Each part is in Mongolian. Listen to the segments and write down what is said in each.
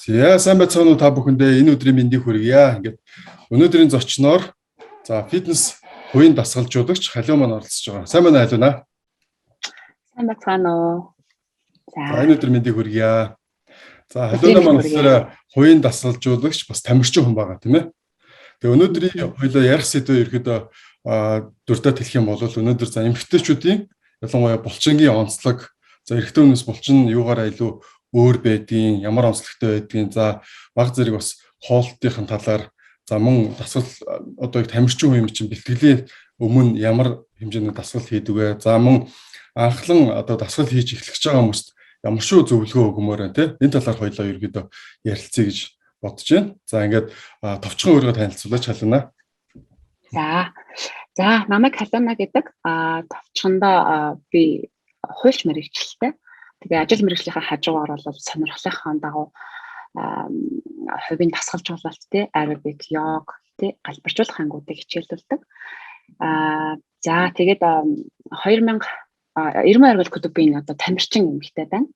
За сайн байцгаана уу та бүхэндээ энэ өдрийн мэндийг хүргье. Ингээд өнөөдрийн зочноор за фитнес хувийн дасгалжуулагч Халиу маань оролцож байгаа. Сайн байна Халиу наа. Сайн байцгаана уу. За энэ өдрийн мэндийг хүргье. За Халиу маань болохоор хувийн дасгалжуулагч бас тамирчин хүн байгаа тийм ээ. Тэгээ өнөөдрийн хоёлоо ярих сэдвээ ерөөдөө дурдаад хэлэх юм бол өнөөдөр за эмэгтэйчүүдийн ялангуяа булчингийн онцлог за эрэгтэй хүнээс булчин юугаар илүү өөр байдгийн, ямар онцлогтой байдгийн, за баг зэрэг бас хоолтын талаар за мөн дасгал одоо тамирчин хүн юм чинь бэлтгэлийн өмнө ямар хэмжээний дасгал хийдэг вэ? За мөн анхлан одоо дасгал хийж эхлэж байгаа хүмүүст ямар шүү зөвлөгөө өгмөр байна те? Энэ талаар хоёлоо ерөөдөө ярилцъя гэж бодож байна. За ингээд товчхон өөрийгөө танилцуулаач Халиуна. За намайг Халиуна гэдэг. Товчхондоо би хуульч мэргэжилтэй. Тэгээ ажил мэргэжлийнхаа хажуугаар бол сонирхлынхаа дагуу хувийн дасгалжуулалт те аэробик, йог те галбирчуулах ангуудыг хичээлүүлдэг. За тэгээд 90 оргил клуб би одоо тамирчин эмэгтэй байна.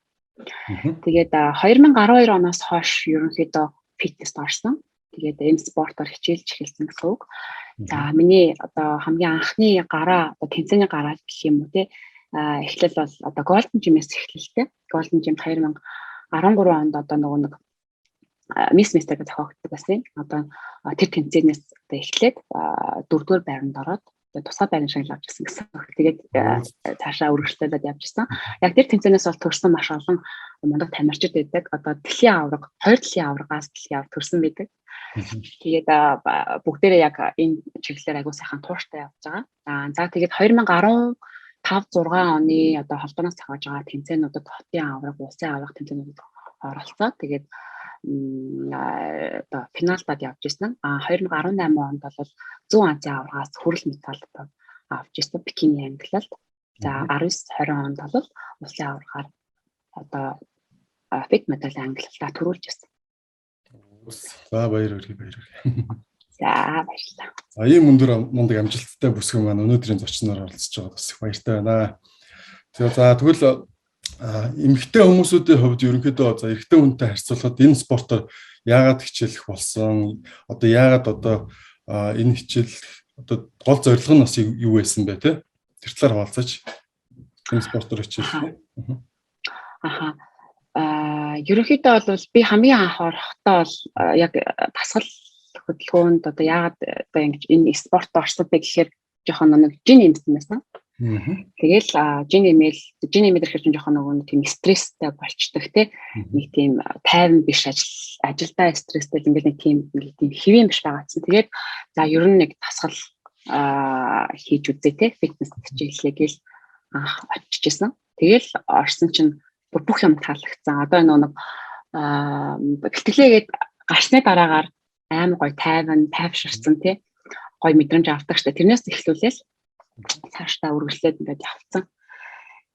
Тэгээд 2012 оноос хойш ерөнхийдөө фитнест орсон. Тэгээд энэ спортоор хичээлж эхэлсэн гэсэн үг. За миний одоо хамгийн анхны гараа одоо тэмцээний гараа гэх юм уу те эхлэл бол одоо Golden Gym-ээс эхэллээ. Golden Gym 2013 онд одоо нэг Miss Mister гэж зохиогддог байсан. Одоо тэр тэмцээнээс одоо эхлээд 4-р байранд ороод тусгай байрны шагнал авч ирсэн гэсэн. Тэгээд цаашаа үргэлжлүүлээд явж ирсэн. Яг тэр тэмцээнээс бол төрсэн маш олон мундаг тамирчид байдаг. Одоо дэлхийн аварга, 2 дэлхийн аваргаас дэлхийн аварга төрсэн байдаг. Тэгээд бүгдээрээ яг энэ чиглэлээр аягүй сайхан тууштай явж байгаа. За тэгээд 2015-6 оны одоо холбооноос цагааж байгаа тэмцээнүүдэд хотын аварга, улсын аварга тэмцээнүүдэд оролцоод тэгээд одоо финалдад явж ирсэн. 2018 онд бол Зүүн Азийн аваргаас хүрэл медаль авч ирсэн бикини ангилалд. За 19-20 онд бол улсын аваргаар одоо фит медалийн ангилалтаа төрүүлж ирсэн. За баяр хүргэе. За баярлалаа. За ийм мундаг амжилттай бүсгэн маань өнөөдрийн зочноор оролцож байгаа бас их баяртай байна. Тэгвэл эмэгтэй хүмүүсүүдийн хувьд ерөнхийдөө за эрэгтэй хүнтэй харьцуулахад энэ спортоор яагаад хичээлэх болсон? Одоо яагаад энэ хичээл одоо гол зорилго нь бас юу байсан бэ те? Тэр талаар хаваалцаач. Энэ спортоор хичээлэх. Ерөнхийдөө бол би хамгийн анх орохдоо бол яг дасгал хөдөлгөөнд одоо яагаад одоо ингэж энэ спорт орсон бэ гэхээр жоохон нэг жин юмсан байсан. Тэгэл жин имэйл хэрэг жоохон нөгөө тийм стресстэй болчдөг те. Нэг тийм тайван биш ажилдаа стресстэй ингээл нэг тийм хэвэн биш байгаадсан. Тэгээд за ер нь нэг дасгал хийж үзье те. Фитнес хичээлээ гэл анх очижсэн. Тэгэл орсон чинь бүх юм таалагдсан. Одоо нэг бэлтгэлээгээд гарсны дараагаар амар гоё тайвширсан тий гоё мэдрэмж авдаг штэ. Тэрнээс эхлүүлээл цаашдаа үргэлжлээд ингээд явцсан.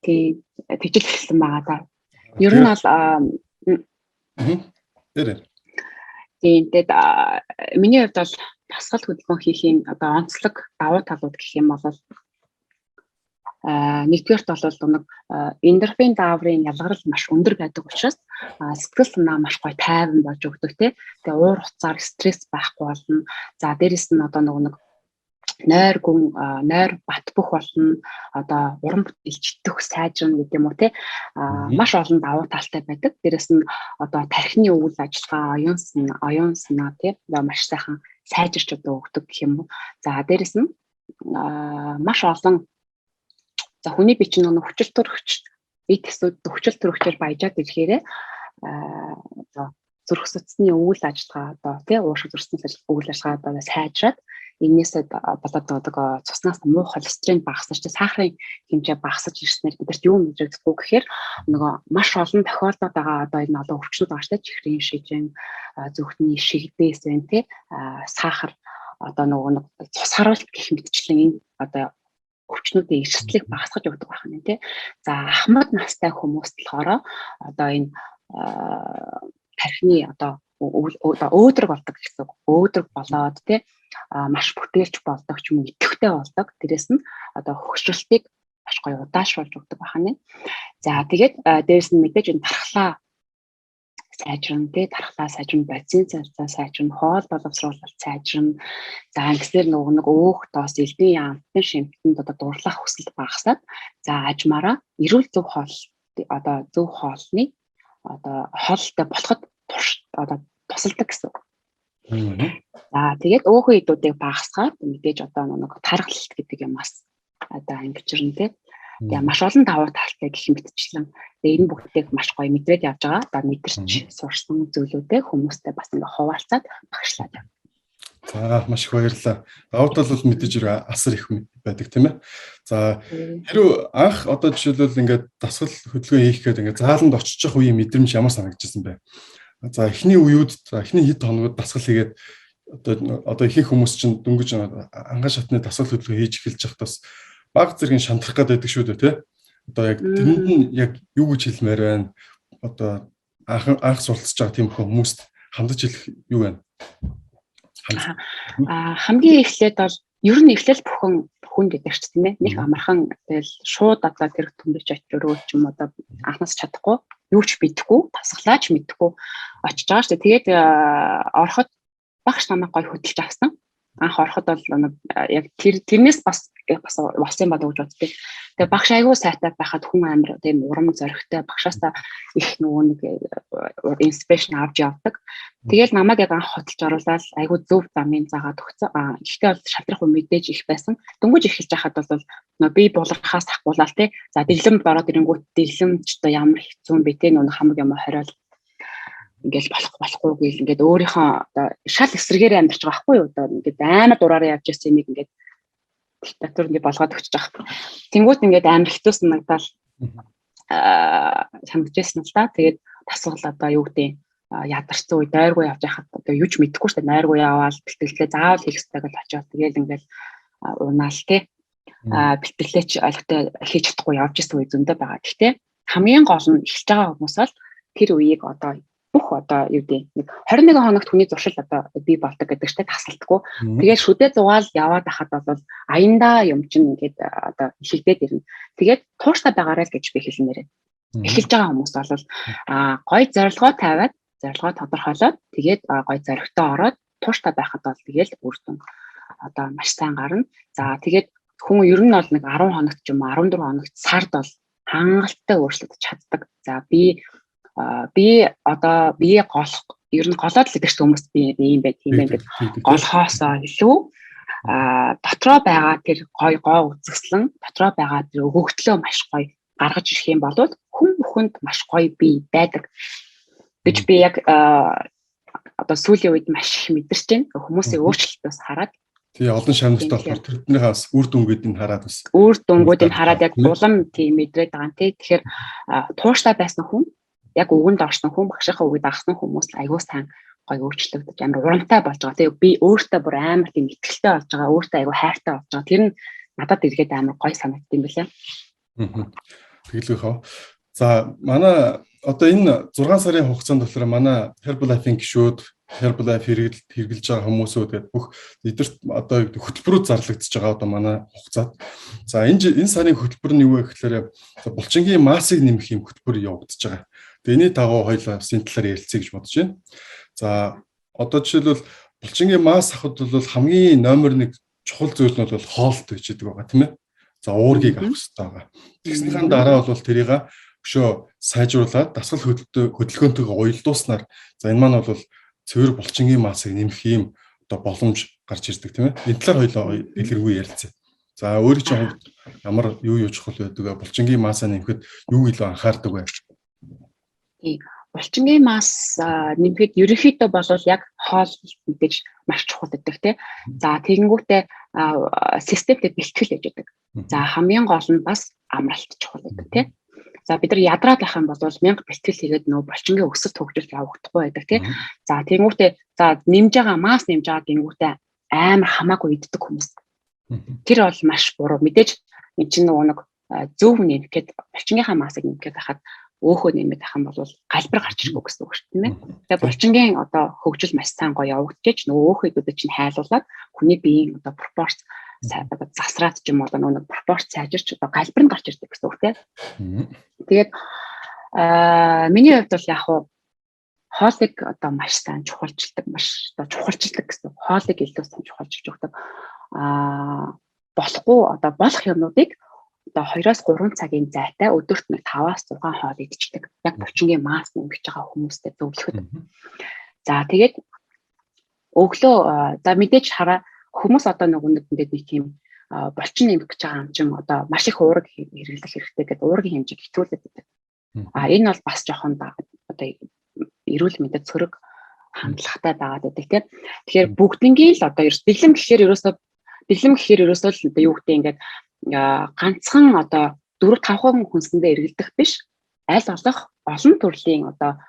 Тий тэгжэл эхэлсэн байгаа да. Ер нь бол тэгээд миний хувьд бол дасгал хөдөлгөөн хийхийн одоо онцлог давуу талууд гэх юм бол нэгдүгээрт бол нэг эндорфин дааврын ялгарл маш өндөр байдаг учраас сэтгэл санаа маш гоё тайван болж өгдөг тий. Тэгээ уур хуцаар стресс байхгүй болно. За дээрэс нь одоо нэг нойр бат бөх болно. Одоо уран бүтээлчдэх сайжрна гэдэг юм уу тий. Маш олон давуу талтай байдаг. Дээрэс нь одоо тархины үйл ажиллагаа, оюун санаа тий маш сайхан сайжирч одоо өгдөг гэх юм уу. За дээрэс нь маш олон за хүний бие чинь нэг хүчил төрөгч бие төсөөд хүчил төрөгчээр баяжаад ирэхээрээ зүрх судасны үйл ажиллагаа одоо тий уушиг зүрх судасны үйл ажиллагаа одоо сайжраад энээсээ болоод одоо цуснаас муу холестерин багасч сахарын хэмжээ багасч ирснээр бидэрт юу мэдрэгдэхгүй гэхээр нөгөө маш олон тохиолдоод байгаа одоо энэ олон өвчнүүд байгаа шүү дээ чихрийн шижин зүрхний шигдээс байна тий сахар одоо нөгөө цус харуулт гэх мэтчлэн энэ одоо өвчнүүдийн эрсдлийг багасгаж өгдөг байна тий. За ахмад настай хүмүүст болохоор одоо энэ тархины одоо өөдрөг болдог гэсэн үг. Өөдрөг болоод тий маш бүтээлч болдог ч юм уу идэвхтэй болдог. Дээрэс нь одоо хөгжрөлтийг маш гоё удаашруулж өгдөг байна. За тэгээд дээрэс нь мэдээж энэ тархлаа сайжрна, тэгээд тархлаа сайжрна, бодисын царцаа сайжрна, хоол боловсруулалт сайжрна. За ингэсээр нэг өөх доос элдний амтны шимтэнд одоо дурлах хүсэл багасаад за ажмаараа эрүүл зөв хоол одоо зөв хоолны одоо хоолтой болоход одоо тусалдаг гэсэн. За тэгээд өөхөн идүүдийг багасгаад мэдээж одоо нэг тархалт гэдэг юмас одоо ангижирна тий. Тэгээ маш олон давуу талтай гэх мэтчлэн энэ бүгдийг маш гоё мэдрээд явж байгаа. Одоо мэдэрч сурсан зүйлүүдээ хүмүүстэй бас ингээ хуваалцаад багшлаад байна. За маш их баярлалаа. Давуу тал бол мэдээж асар их байдаг тийм ээ. За хэрвээ анх одоо жишээлбэл ингээд дасгал хөдөлгөөн хийх гээд ингээд зааланд очиж үеийн мэдрэмж ямар санагдчихсан бэ? За эхний үеуд эхний хэд хоногуд дасгал хийгээд одоо ихэнх хүмүүс чинь дөнгөж ангаа шатны дасгал хөдөлгөөн хийж эхэлж байхдаа баг зэргийн шантрах гэдэг шүү дээ тий. Одоо яг тэрэнд нь яг юу гэж хэлмээр байна? Одоо анх суралцж байгаа тийм хүмүүст хандаж хэлэх юу байна? Хамгийн эхлээд бол ер нь эхлэл бүхэн хүнд гэдэг ч тийм ээ. Нэг амархан тэгэл шууд одоо тэр төмөрч очирөө ч юм одоо анхнаас чадахгүй, юу ч мэдэхгүй, тасглаач мэдэхгүй очиж байгаа шүү дээ. Тэгээд ороход багш намайг гоё хөдөлж авсан. Анх ороход бол яг тэрнээс бас болсон болов гэж боддог. Тэгээ багш айгүй сайтай байхад хүн амир тийм урам зоригтой багшаасаа их нөгөө нэг инспирэшн авч явдаг. Тэгэл намайг яг анх хөдөлж оруулаад айгүй зөв замын заагаад өгсөн. Гэхдээ бол шалрах үе мэдээж их байсан. Дөнгөж эхэлж байхад бол би булархаас тахгуулаад тий. За дэглэмд ороод ирэнгүүт дэглэмж одоо ямар хэцүү юм бэ тий. Нөгөө хамаг юм хориол ингээл болохгүй гэл ингээд өөрийнхөө одоо шал эсрэгээр амьдарч байгаа байхгүй юу одоо ингээд амар дураараа явж ирсэн юм ингээд диктатор ингээд болгоод өгч байгаа. Тэнгүүт ингээд амар хэцүү санагдал санагдчихсан л да. Тэгээд тасгал одоо юу гэдэг ядарсан үе дайргүй явж байхад одоо юу ч мэдэхгүй шүү дээ. Найргүй яваал бэлтгэлээ заавал хийх хэрэгтэй гэж очиод тэгээд ингээд унаал тий. Бэлтгэлээ ч ойлгохтой хийж чадахгүй явж ирсэн үе зөндөө байгаа. Гэхдээ хамгийн гол нь эхэлж байгаа хүмүүс бол тэр үеийг одоо бүх одоо юу гэдэг нэг 21 хоногт хүний зуршил одоо бий болдог гэдэг чтэй тасалдаггүй. Тэгээд шүдээ зугаал яваад байхад бол аяндаа юм чинь ингээд одоо ихэлдээд ирнэ. Тэгээд тууштай байгаарай л гэж би хэлмээр байна. Эхэлж байгаа хүмүүс бол гой зорилгоо тавиад зорилгоо тодорхойлоод тэгээд гой зоригтой ороод тууштай байхад бол тэгээд үр дүн одоо маш сайн гарна. За тэгээд хүн ер нь бол нэг 10 хоногт ч юм уу 14 хоногт сард бол хангалттай өөрчлөгдөж чаддаг. За би одоо бие голох ер нь голоод л гэдэг хүмүүс би юм байна тийм байна гэж голхоосоо илүү дотроо байгаа тэр гой гоо үзэсгэлэн дотроо байгаа тэр өгөгдлөө маш гоё гаргаж ирэх юм бол хүн бүхэнд маш гоё бий байдаг гэж би яг одоо сүүлийн үед маш их мэдэрч байна. Хүмүүсийн өөрчлөлтөөс хараад тий олон шамнартай болохоор тэрнийхээ бас үр дүнгуудыг хараад бас үр дүнгуудыг хараад яг улам тийм мэдрээд байгаа юм тий. Тэгэхээр тууштай байсан хүн яг үгэнд орсон хүн багшийнхаа үгэд авсан хүмүүс айгуу сайн гоё өөрчлөгдөж амар урамтай болж байгаа. Тэгээ би өөртөө бүр амар тийм итгэлтэй болж байгаа. Өөртөө айгуу хайртай болж байгаа. Тэр нь надад эргээд амар гоё санагдсан юм билээ. Тэгэлгүй хаа. За манай одоо энэ 6 сарын хугацаанд болохоор манай Herbalife-ийн гишүүд Herbalife хэрэгжилж байгаа хүмүүсүүд гэдэг бүх эдгэрт одоо хөтөлбөрүүд зарлагдчихж байгаа одоо манай хугацаанд. За энэ сарын хөтөлбөр нь юу вэ гэхээр булчингийн массыг нэмэх юм хөтөлбөр явагдаж байгаа. Тэгээ энэ дагуу хоёулаа энэ талаар ярилцъя гэж бодож байна. За одоо жишээлбэл булчингийн масс авахд бол хамгийн номер 1 чухал зүйл нь бол хоолт гэж яддаг байгаа тийм ээ. За уургийг авах хэрэгтэй байгаа. Тэгснийхэн дараа бол тэрийг өшөө сайжруулад дасгал хөдөлгөөнтэйгээ уялдууснаар за энэ маань бол цэвэр булчингийн массыг нэмэх юм одоо боломж гарч ирдэг тийм ээ. Энэ талаар хоёулаа дэлгэрэнгүй ярилцъя. За өөрийн чинь хувьд ямар юу чухал байдаг вэ? Булчингийн массаа нэмэхэд юу илүү анхаардаг вэ? Булчингийн масс нэмэхэд ерөнхийдөө бол яг хоол мэдээж маш чухал гэдэг тийм. За тэгэнгүүтээ системтэй бэлтгэл гэж байдаг. За хамгийн гол нь бас амралт чухал гэдэг тийм. За бид нар ядраад байх юм бол 1000 бэлтгэл хийгээд нөө булчингийн өсөлт хөгжилт явагдахгүй байдаг тийм. За тэгэнгүүтээ за нэмж байгаа масс нэмж байгаа гэнгүүтээ амар хамаагүй иддэг хүмүүс. Тэр бол маш буруу. Мэдээж энэ чинь нэг зөв нэмэх гээд булчингийнхаа массыг нэмэх гээд хахад өөхөө нэмээд ах юм бол галбар гарч ирэхгүй гэсэн үг шүү дээ тийм ээ. Тэгээ булчингийн одоо хөгжил маш сайн гоё явагдаж нөгөө өөхөө идүүдэд чинь хайлуулаад хүний биеийн одоо пропорц засраад ч юм уу нөгөө пропорц сайжирч одоо галбар нь гарч ирдэг гэсэн үг тийм. Тэгээд миний хувьд бол яг хоолыг одоо маш сайн чухалчилдаг, маш одоо чухалчилдаг гэсэн. Хоолыг илүү сайн чухалчилж өгдөг. Болохгүй одоо болох юмнуудыг одоо 2-3 цагийн зайтай өдөрт нэг 5-6 хоол идчихдэг. Яг булчингийн масс нэмж байгаа хүмүүстэй зөвлөхөд. За тэгээд өглөө за мэдээж хараа хүмүүс одоо нэг ингээд нэг тийм булчин нэмэх гэж байгаа юм чинь одоо маш их уураг хэрэглэх хэрэгтэй гэдэг уургийн хэмжээг хэвтүүлээд байдаг. Энэ бол бас жоохон одоо эрүүл мэндэд цөрөг хандлагатай байгаад байдаг тийм. Тэгэхээр бүгднгийн л одоо бэлэм гэхээр ерөөсөө л одоо юу гэдэг ингээд ганцхан одоо 4-5 хүнсэндээ эргэлдэх биш. Аль болох олон төрлийн одоо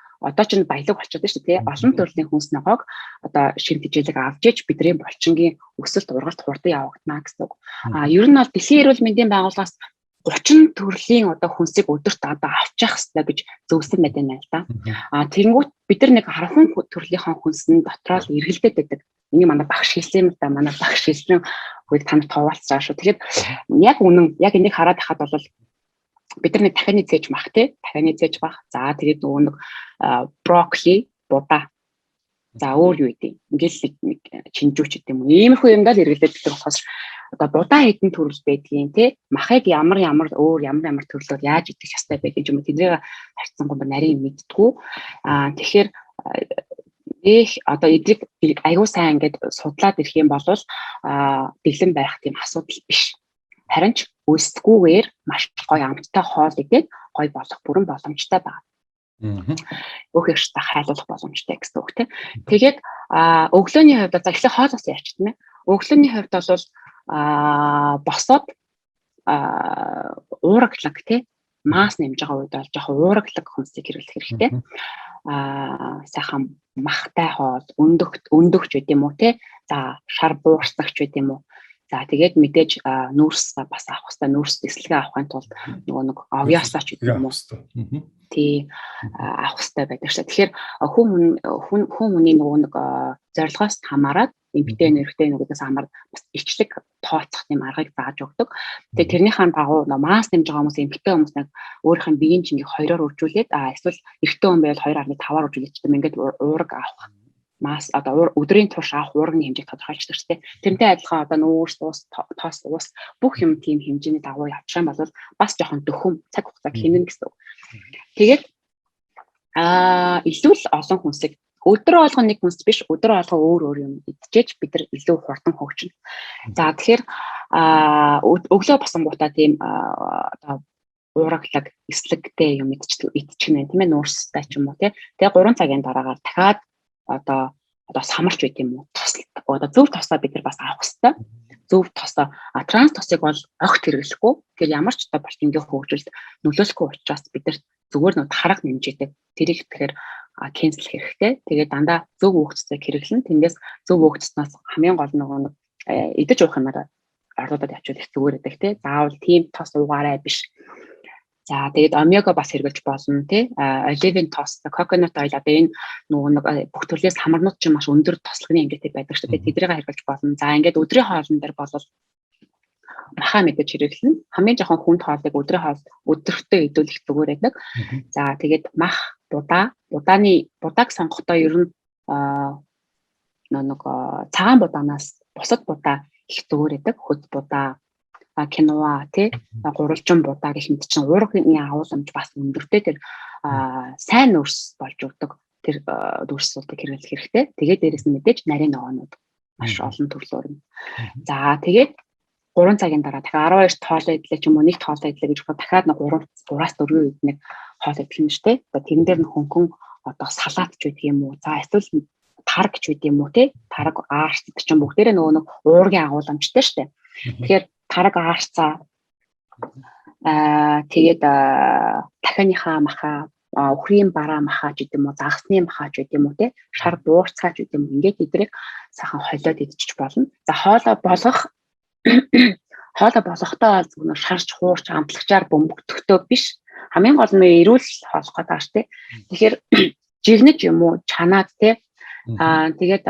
ч баялаг болчиход шүү дээ. Олон төрлийн хүнс ногоог одоо шинэ хичээлэг авч иж бидний булчингийн өсөлт ургалт хурдан явагдана гэсэн үг. Ер нь бол Дэлхийн эрүүл мэндийн байгууллагаас 30 төрлийн одоо хүнсийг өдөрт одоо авчих хэрэгтэй гэж зөвлөсөн байна л да. Тэгэнгүүт бид нар нэг 10 төрлийнхөө хүнсэн дотроо л эргэлдээд байдаг. Энийг манай багш хэлсэн юм да. Манай багш хэлсэн үед танд товаалцсан шүү. Тэгэхээр яг энийг хараад байхад бол бид нар нэг дахианы цээж мах тий. Дахианы цээж бах. За тэгээд нөгөө нэг брокколи, будаа. За өөр юу гэдэг. Ингээл нэг чинжүүч гэдэг юм уу. Иймэрхүү юмдаа л эргэлдээд байдаг болохоос одоо будаа хэдэн төрөл байдгийн тий. Махыг ямар төрлөөр яаж идэх ёстой байдаг юм тэднийг харьцангуй нарийн мэдтгүү. Тэгэхээр одоо эдрийг аягүй сайн ингээд судлаад ирэх юм бол дэглэм байх тийм асуудал биш. Харин ч үүсдэггүйгээр маш гоё амттай хоол идээд гоё болох бүрэн боломжтой байна. Өөх ихтэй хайлуулах боломжтой гэсэн үг тийм. Тэгээд өглөөний хувьд за эхлээ хоолоос ярьчихсан юм. Өглөөний хувьд бол босоод уурагдлаг тий масс нэмж байгаа үед бол жоохон уурагдлаг хүнсийг хэрэглэх хэрэгтэй. Сайхан махтай хоол, өндөгч гэдэг юм уу тий. За шар буурсагч гэдэг юм уу. За тэгээд мэдээж нүүрс бас авах хэрэгтэй. Нүүрс эслэгээ авахын тулд нөгөө нэг овёсооч гэдэг юм уу. Тий авах хэрэгтэй байдаг шээ. Тэгэхээр хүн хүний нөгөө нэг зорилгоос хамаарат эмгтэй нэрхтэй нөгөөдөөс хамаар бас ичлэг тооцох тийм аргыг зааж өгдөг. Тэгээ тэрнийхэн дагуу масс нэмж байгаа хүмүүс эмгтэй хүмүүс нэг өөрийнх нь биеийн чингийг 2-оор үржүүлээд эсвэл эрэгтэй хүн байвал 2.5-аар үржүүлээд ч юм ингээд уураг авах масс одоо өдрийн турш авах уургийн хэмжээг тодорхойлждаг шүү дээ. Тэрнтэй адилхан одоо нүүрс, тоос, ус бүх юм тийм хэмжээний дагуу явчих юм бол бас жоохон дөхөм цаг хугацаа хэмнэн гэсэн үг. Тэгээд илүү л олон хүнсийг өдөр болгон нэг хүнс биш өдөр болгон өөр юм идчихэж бид нар илүү хурдан хөгжинэ. За тэгэхээр өглөө босонгуудаа тийм одоо уурагдлаг эслэгтэй юм идчихнэ тийм ээ нуурстай ч юм уу тий. Тэгээ 3 цагийн дараагаар дахиад одоо самарч байт юм уу одоо зөв тосоо бид нар бас авах хэрэгтэй. Зөв тосоо транс тосыг бол огт хэрэглэхгүй. Тэгэхээр ямар ч одоо булчингийн хөгжилд нөлөөлөхгүй учраас бид нар зүгээр нэг хараг нэмжээдэг. Тэрийг тэгэхээр кэнсел хэрэгтэй. Тэгээд дандаа зөв өгцөцийг хэрэглэн тэндээс зөв өгцснээс хамгийн гол нэг идэж уух юмараа орлуудад явуул их зүгээр байдаг тий. Заавал тийм тос уугаарай биш. За тэгээд омега бас хэрэглэж болно тий. Оливын тос, coconut oil одоо энэ нөгөө нэг бүх төрлөөс хамарнууд ч маш өндөр тослогны хэмжээтэй байдаг шүү дээ. Тэдрийг хэрэглэж болно. За ингээд өдрийн хоолн дээр бол махаа мэдээж хэрэглэн хамгийн жоохон хүнд хоолыг өдөртөө идүүлэх зүгээр байдаг. За тэгээд мах, будааг сонгохдоо ер нь нэг цагаан будаанаас бусад будаа их зүгээр байдаг. Хөд будаа, киноа тий гурвалжин будаа гэх мэт чинь уургийн агуулмж бас өндөртэй тэр сайн нүүрс болж өгдөг. Тэр нүүрсүүдийг хэрэглэх хэрэгтэй. Тэгээд дээрэс нь мэдээж нарийн ногоонууд маш олон төрлөөр нь. За тэгээд 3 цагийн дараа дахиад 12 тоолоо идлээ ч юм уу нэг тоолоо идлээ гэж бодоход дахиад нэг 3-аас 4 үед нэг хоол идлэн шүү дээ. Тэрэн дээр нь хөнгөн одоо салат ч үгүй юм уу. За эсвэл тарг ч үгүй юм уу тий. Тарг аарч гэдэг чинь бүгдээрээ нөгөө нэг уургийн агуулмжтай шүү дээ. Тэгэхээр тарг аарцаа тэгээд дахианыхаа махаа өхрийн бараа махаа ч гэдэг юм уу загсны махаа ч гэдэг юм уу тий. Шар буурцгаа ч гэдэг юм. Ингээд эдрийг сайхан холиод идчих болно. За хоолоо болохдоо зөвхөн шарж хуурч амтлагчаар бөмбөгдөхтөө биш. Хамгийн гол нь эрүүл хоолох гэдэг ааш тий. Тэгэхээр жигнэж юм уу чанаад тий. Тэгээд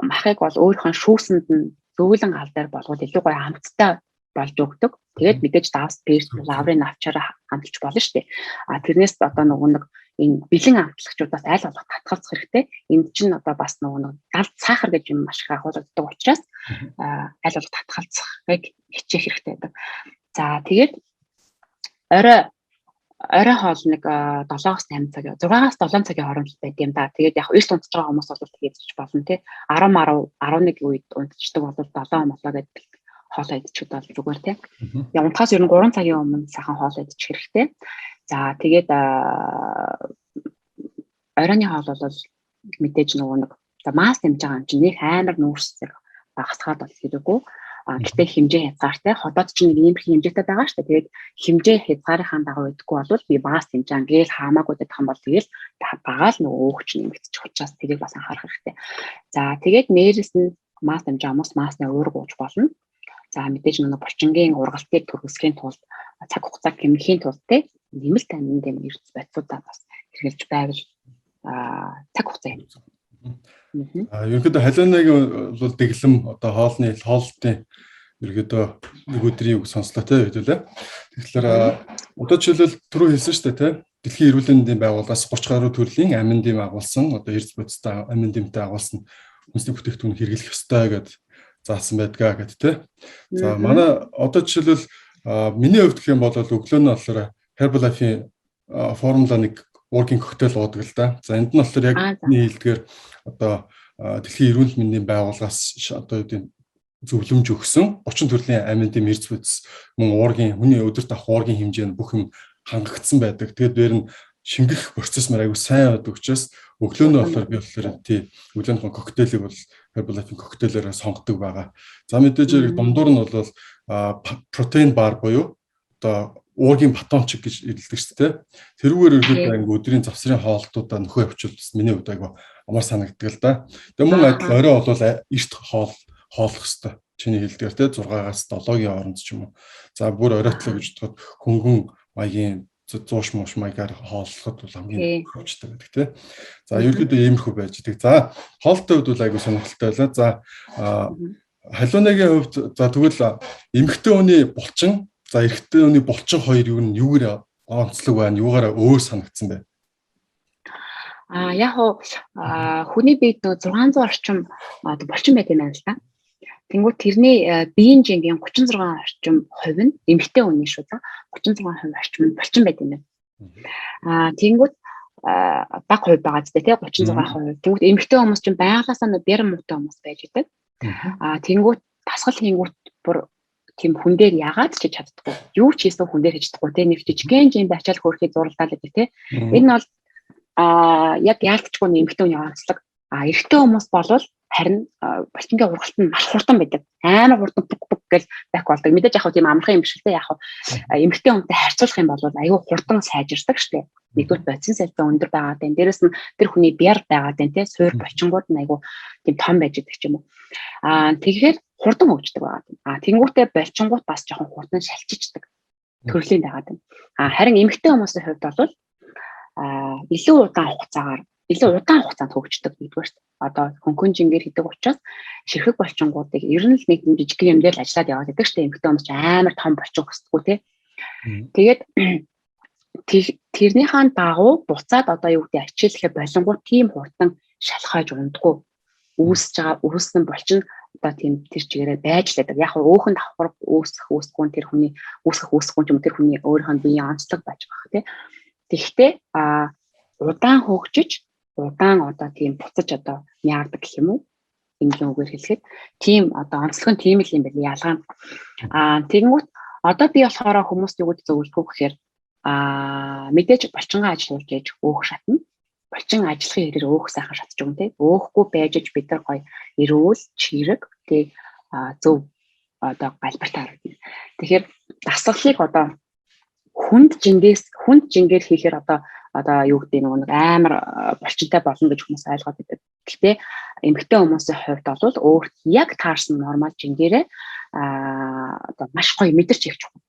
махыг бол өөрийнхөө шүүсэнд нь зөвлөн гал дээр болгоод илүү гоё хамттай болж өгдөг. Тэгээд мэдээж давс перс лаврын авчаараа хамталж болно шүү дээ. Тэрнээс одоо нэг энэ бэлэн амтлагчдаас аль болох татгалзах хэрэгтэй. Энд чинь одоо бас нэг далд сахар гэж юм маш их агуулдаг учраас аль болох татгалзахыг хичээх хэрэгтэй байдаг. За тэгээд орой хоол нэг 7-8 цаг, 6-7 цагийн хооронд байд юм да. Тэгээд яг эрт унтж байгаа хүмүүс бол тэгээд ч болно тий. 10 11 үед унтчихдаг бол 7 молоо гэдэг хоол идчих бол зүгээр тий. Яг унтахаас ер нь 3 цагийн өмнө сайхан хоол идчих хэрэгтэй. За тэгээд оройны хоол бол мэдээж нөгөө нэг масс нэмж байгаа юм чинь нэг амар нүүрсээр багасгаад бол хэрэггүй. Гэтэ хэмжээ хязгаартай. Ходоод чинь нэг ийм хэмжээтэй байгаа шүү дээ. Тэгээд хэмжээ хязгаарынхаа дагуу идэггүй бол би масс хэмжээ гээл хаамаагүй дэх юм бол тэгэл багаал нөгөө өөгч нэмэгдчих учраас тэрийг бас анхаарах хэрэгтэй. За тэгээд нээрэс нь масс хэмжээ хүмүүс массны уург ууж болно. За мэдээж нөгөө булчингийн ургалтыг төрөсгөхийн тулд цаг хугацааг хэмнэхийн тулд нэмэлт амин дэм эрдэс байцуудаа бас хэрэгжилж байвал цаг хугацаа юм. Ерөнхийдөө халиунагийн бол дэглэм одоо хоолтын ерөнхийдөө нэг өдрийн үг сонслоо тий хэвлээ. Тэгэхээр одоо жишээлбэл түрүү хэлсэн шүү дээ тий. Дэлхийн эрүүл мэндийн байгууллагаас 30 гаруй төрлийн амин дэм агуулсан одоо эрдэс бодистой амин дэмтэй агуулсан хүнсний бүтээгдэхүүн хэрэглэх ёстой гэдэг заасан байдгаа гэдэг тий. За манай одоо жишээлбэл миний хувьд гэх юм бол өглөө нь болохоор Herbalife-ийн формула 1 working cocktail уудаг л да. За энд нь болохоор яг миний хэлдгээр одоо дэлхийн эрүүл мэндийн байгууллагаас одоо юу зөвлөмж өгсөн 30 төрлийн амин дэм эрдэс бодис мөн уургийн хүний өдөрт авах уургийн хэмжээ нь бүх юм хангагдсан байдаг. Тэгээд дээр нь шингэх процесс мөр аягүй сайн байдаг учраас өглөө нь болохоор би болохоор тий өглөөнийхөө коктейлийг бол Herbalife-ийн коктейлээр сонгодог байгаа. За мэдээж дундуур нь бол протеин бар буюу одоо уургийн батончик гэж хэлдэг шүү дээ. Тэрүүгээр ерөөдөө ингээ өдрийн завсрын хоолтуудаа нөхөө явуул бас миний хувьд айгу амар санагддаг л да. Тэгээ мөн адил орой бол эрт хооллох хэвээр чиний хэлдгээр те 6-аас 7-гийн хооронд ч юм уу. За бүр оройтлоо гэж бодоход хөнгөн маягийн 100 мууш маягаар хооллоход бол хамгийн хөвчтэй байдаг те. За ерөөдөө иймэрхүү байж идэг. За хоолтой хувьд бол айгу сонирхолтой байлаа. За халиунагийн хувьд за тэгвэл эмэгтэй хүний булчин за эрэгтэй хүний булчин хоёр юугээр онцлог байна, юугаараа өөр санагдсан бэ? Яг хүний биед нөгөө 600 орчим булчин байдаг юм байна л да. Тэнгүүд тэрний биеийн жингийн 36 орчим хувь нь эмэгтэй хүний шүү да. 36% орчим нь булчин байдаг юм байна. Тэнгүүд баг хувь байгаа ч тийм 36%. Тэнгүүд эмэгтэй хүмүүс чинь байгалаасаа нэг бэр муутай хүмүүс байж идэг. Тэнгүүд дасгал хийнгүүт бүр тийм хүн дээр яагаад ч чаддаггүй. Юу ч хийсэн хүн дээр хийж чаддаггүй те нэг жижигхэн жин бачаал хөөрхий зурлалаа гэдэг те. Энэ бол яг яалтчгүй нэмэгтэй хүний онцлог. Эрэгтэй хүмүүс болвол харин булчингийн ургалт нь маш хурдан байдаг. Амар хурдан бүг гэж байх болдог. Мэдээж яг тийм амархан юм биш л те яг эмэгтэй хүнтэй харьцуулах юм бол аюу хурдан сайжирдаг штэ. Нэгдүгээр бодис сайтай өндөр байгаа тань. Дээрэс нь тэр хүний бяр байгаа тань те суур булчингууд нь аюу тийм том байж идэг ч юм уу. Тэгэхээр хурдан хөгждөг байгаа. Тэнгүүтээ булчингууд бас жоохон хурдан шалчиждаг төрлийн байгаа тань. Харин эмэгтэй хүмүүсийн хувьд бол илүү удаан хугацаанд хөгждөг гэдгээр шүү дээ. Одоо хөнгөн жингээр хийдэг учраас ширхэг булчингуудыг ер нь л нэг жижиг юм дээр л ажиллаад яваад байдаг шүү дээ. Эмэгтэй хүмүүс ч амар том булчин хүсдэггүй те. Тэгээд тэрнийхээ дагуу буцаад одоо юу гэдэг ачааллахыг болонгууд тийм хурдан шалхаж ундаггүй үүссэн булчин одоо тийм тэр чигээрээ байж лээдэг. Яг өөхөнд давхар үүсэхгүй тэр хүний үүсэхгүй ч юм тэр хүний өөрийнх нь биеийн онцлог байж байгаа тий. Тэгэхдээ удаан хөгжиж удаан одоо тийм буцаж одоо яардаг гэх юм уу? Энгийн үгээр хэлэхэд тийм одоо онцлог нь тийм л юм байна ялгаа. Тэгэнгүүт одоо би болохоор хүмүүс юу гэж зөвлөхгүй гэхээр мэдээж булчингаа ажиллуулж яж өөх шатна. Булчин ажиллахын хэрэг өөх сайхан шатж өгөн тий. Өөхгүй байж бид нар гоё эрүүл чирэг тий зөв одоо галбартаа харагдана. Тэгэхээр дасгалыг одоо хүнд жингээр хийхээр одоо юу гэдэг нэг амар булчинтай болно гэж хүмүүс ойлгоод байдаг. Гэхдээ эмэгтэй хүмүүсийн хувьд бол өөрт яг таарсан нормал жингээрээ одоо маш гоё мэдэрч явж байгаа.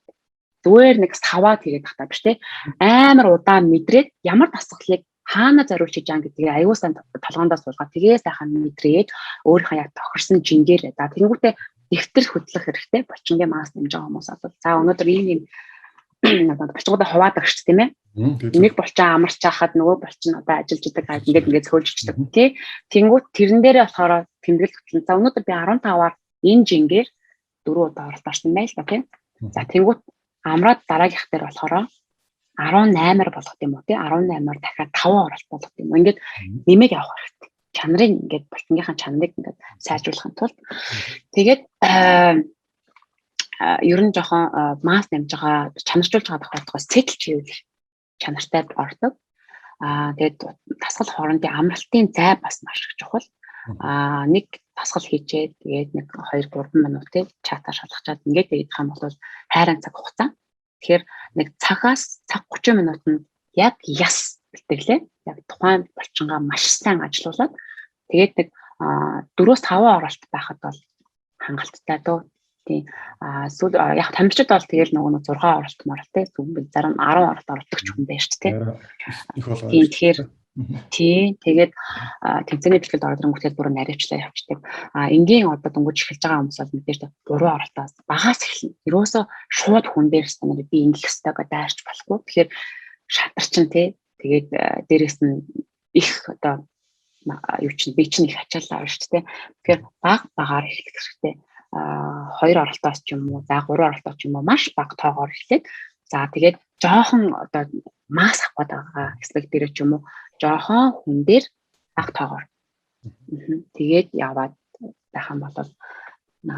Зүгээр нэг саваад хийгээд тахтаа биш те амар удаан мэдрээд ямар дасгалыг хаана зориулж хийж байгаа гэдгийг аюул сан толгоондоо суулгаад тэгээ сайхан мэдрээд өөрийнхөө яг тохирсон жингээр за тэнгуүтээ дэвтэр хөтлөх хэрэгтэй булчингийн масс нэмж байгаа хүмүүс бол за өнөөдөр ийм булчингуудаа хуваадаг ш тийм ээ. Нэг булчин амарч хахад нөгөө булчин одоо ажиллаж идэг ингээд цөөлжчихдэг тий. Тэнгүүт тэрэн дээрээ болохоор тэмдэглэл хөтлөн. За өнөөдөр би 15-аар энэ жингээр 4 удаа оролдож байна л да тий. За тэнгүүт амраад дараагийнх дээр болохоор 18-аар болгох юм уу тий. 18-аар дахиад 5 оролт болгох юм. Ингээд нэмээд явах хэрэгтэй. Чанарыг ингээд булчингийнхаа чанарыг ингээд сайжруулахын тулд тэгээд ер нь жоохон масс нэмж байгаа чанарчулж байгаа тохиолдолд сэтэлж хийвэл чанартай ордог. Тэгээд дасгал хоорондын амралтын зай бас маш их чухал. Нэг дасгал хийчээд тэгээд нэг 2-3 минутыг чатаар шалгачаад ингээд идэх юм бол хайрын цаг хугацаа. Тэгэхээр нэг цагаас цаг 30 минутанд яг яс бэлтгэлээ. Яг тухайн булчингаа маш сайн ажилуулад тэгээд нэг 4-5 оролт байхад бол хангалттай дөө. Тийм эсвэл яг тамирчид бол тэгэл нөгөө 6 оролт моралтай зөвхөн зарим 10 оролт оролдог ч хүн байна шүү дээ. Тийм тэгэхээр тий тэгээд тэмцээний бэлтгэлд ордог хүмүүс бүр наривчлаа явчихдаг. Энгийн одоо дөнгөж эхэлж байгаа хүмүүс бол мэдээж 3 оролтоос багаас эхэлнэ. Ерөөсөө шууд хүн дээр станаар би ингэх ёстой гэдээ дайрч болохгүй. Тэгэхээр шатарчин тий тэгээд дээрээс нь их одоо юу чинь би чинь их ачаалаа шүү дээ. Тэгэхээр багаар эхлэх хэрэгтэй. 2 оролтоос ч юм уу, за 3 оролтоос ч юм уу маш бага тоогоор эхлээд за тэгээд жоохон одоо масс авах байгаа хэсэг дээр ч юм уу жоохон хүн дээр бага тоогоор тэгээд яваад байх юм бол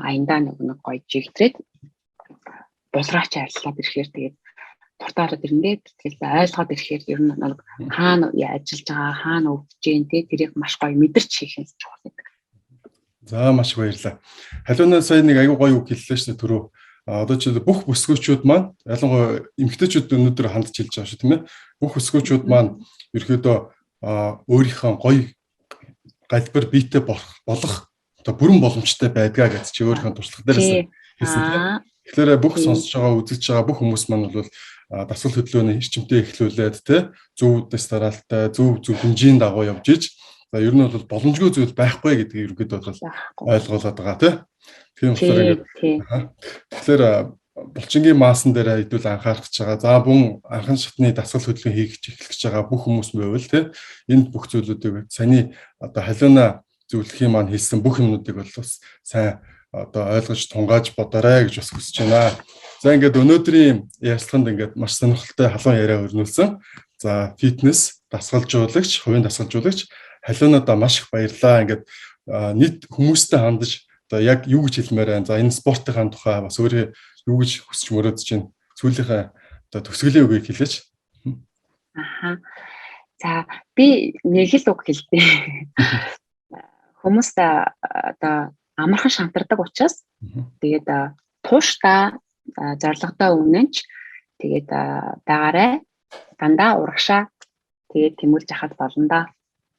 аяндаа нэг гоё жигтрээд булраач арилаад ирэхээр тэгээд туртаараад ирэндээ тэгэл ойлгоод ирэхээр ер нь нэг хаана ажиллаж байгаа, хаана өвдөж जैन те тэрийг маш гоё мэдэрч хийх юм чухал гэдэг. За маш баярлалаа. Халиунаа сая нэг аюу гоё үг хэллээ шүү дээ түрүү. Одоо ч бүх бүсгүүчүүд маань ялангуяа эмэгтэйчүүд өнөөдөр хандж хэлж байгаа шүү тийм ээ. Бүх бүсгүүчүүд маань ерөөдөө өөрийнхөө гоё галбар биетэй болох одоо бүрэн боломжтой байдгаа гэж чи өөрийнхөө туршлага дээрээс хэлсэн тийм. Тэгэхээр бүх сонсож байгаа, үзэж байгаа бүх хүмүүс маань бол дасгал хөдөлгөөний эрчимтэй эхлүүлээд тий зөв дэс дараалтай, зөв хэмжээнд дагуу явж иж за ер нь бол боломжгүй зүйл байхгүй гэдгийг ерөөдөө бол ойлгуулад байгаа тий. Тийм болохоор тэгэхээр булчингийн маасан дээр хэдүүл анхаарах гэж байгаа. За бүн анхан шатны дасгал хөдөлгөөн хийх эхлэх гэж байгаа бүх хүмүүс байвал тий энд бүх зүйлүүдийг саний одоо халиуна зөвлөхийн маань хэлсэн бүх юмнуудыг бол бас сайн одоо ойлгож тунгааж бодоорой гэж бас хүсэж байна. За ингээд өнөөдрийн ярилцлаганд ингээд маш сонирхолтой халуун яриа өрнүүлсэн. За фитнес дасгалжуулагч, хувийн дасгалжуулагч халиунадаа маш их баярлалаа. Ингээд нийт хүмүүстэй хандаж одоо яг юу гэж хэлмээр байна. За энэ спортын тухай бас өөрөө юу гэж хүсэж мөрөөдөж байна. Сүүлийнхээ одоо төгсгөлийн үгийг хэлээч. За би нэг л үг хэлдэг. Хүмүүст одоо амархан шантардаг учраас тэгээд тууштай зорилготой өмнөж тэгээд байгаарай дандаа урагшаа тэгээд тэмүүлж яхад болно да.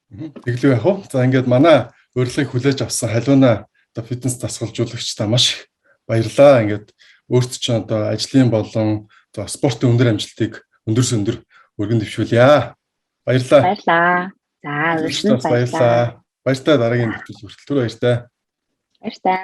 Тэглэв яах вэ? За ингээд манай урилгыг хүлээж авсан халиуна одоо фитнес дасгалжуулагчдаа маш баярлалаа. Ингээд өөрт чинь одоо ажлын болон спортын өндөр амжилтыг өндөр өргөн дэвшүүлье. Баярлалаа. Баярлалаа. За өршин баярлалаа. Баяртай дараагийн нэвтрүүлэг хүртэл түр баяртай. Баяртай.